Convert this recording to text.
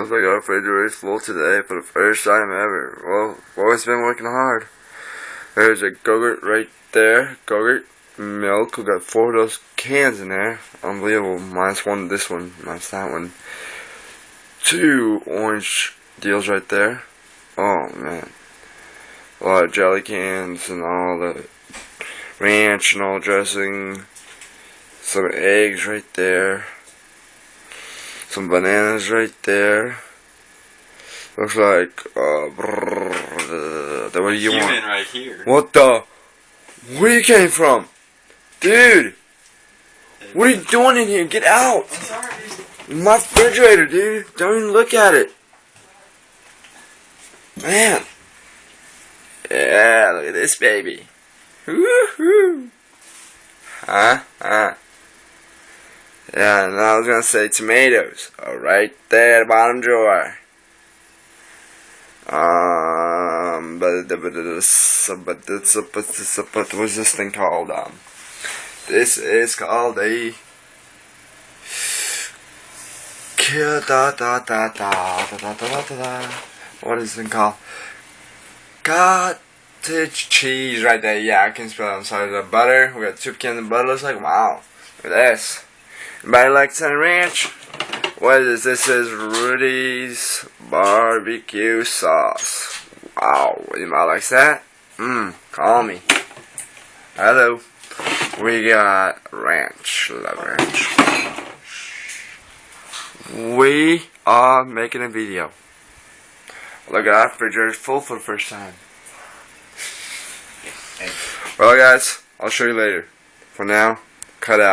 Looks like our refrigerator is full today for the first time ever. Well, boys been working hard. There's a Go-Gurt right there. Go-Gurt milk. We got 4 of those cans in there. Unbelievable. Minus 1 this one. Minus that one. 2 orange deals right there. Oh man. A lot of jelly cans and all the ranch and all dressing. Some eggs right there. Some bananas right there. Looks like what do you want? Human right here. What the? Where you came from? Dude! What are you doing in here? Get out! I'm sorry. My refrigerator, dude. Don't even look at it. Man. Yeah, look at this baby. Woohoo! Huh? Yeah, and I was gonna say tomatoes are right there at the bottom drawer. But what's this thing called? This is called a what is it called? Cottage cheese right there. Yeah, I can spell it. I'm sorry. The butter. We got 2 cans of butter. Looks like wow. Look at this. Anybody like some ranch? What is this? This is Rudy's barbecue sauce. Wow. Anybody likes that? Call me. Hello. We got ranch. Love ranch. We are making a video. Look at our refrigerator full for the first time. Well guys, I'll show you later. For now, cut out.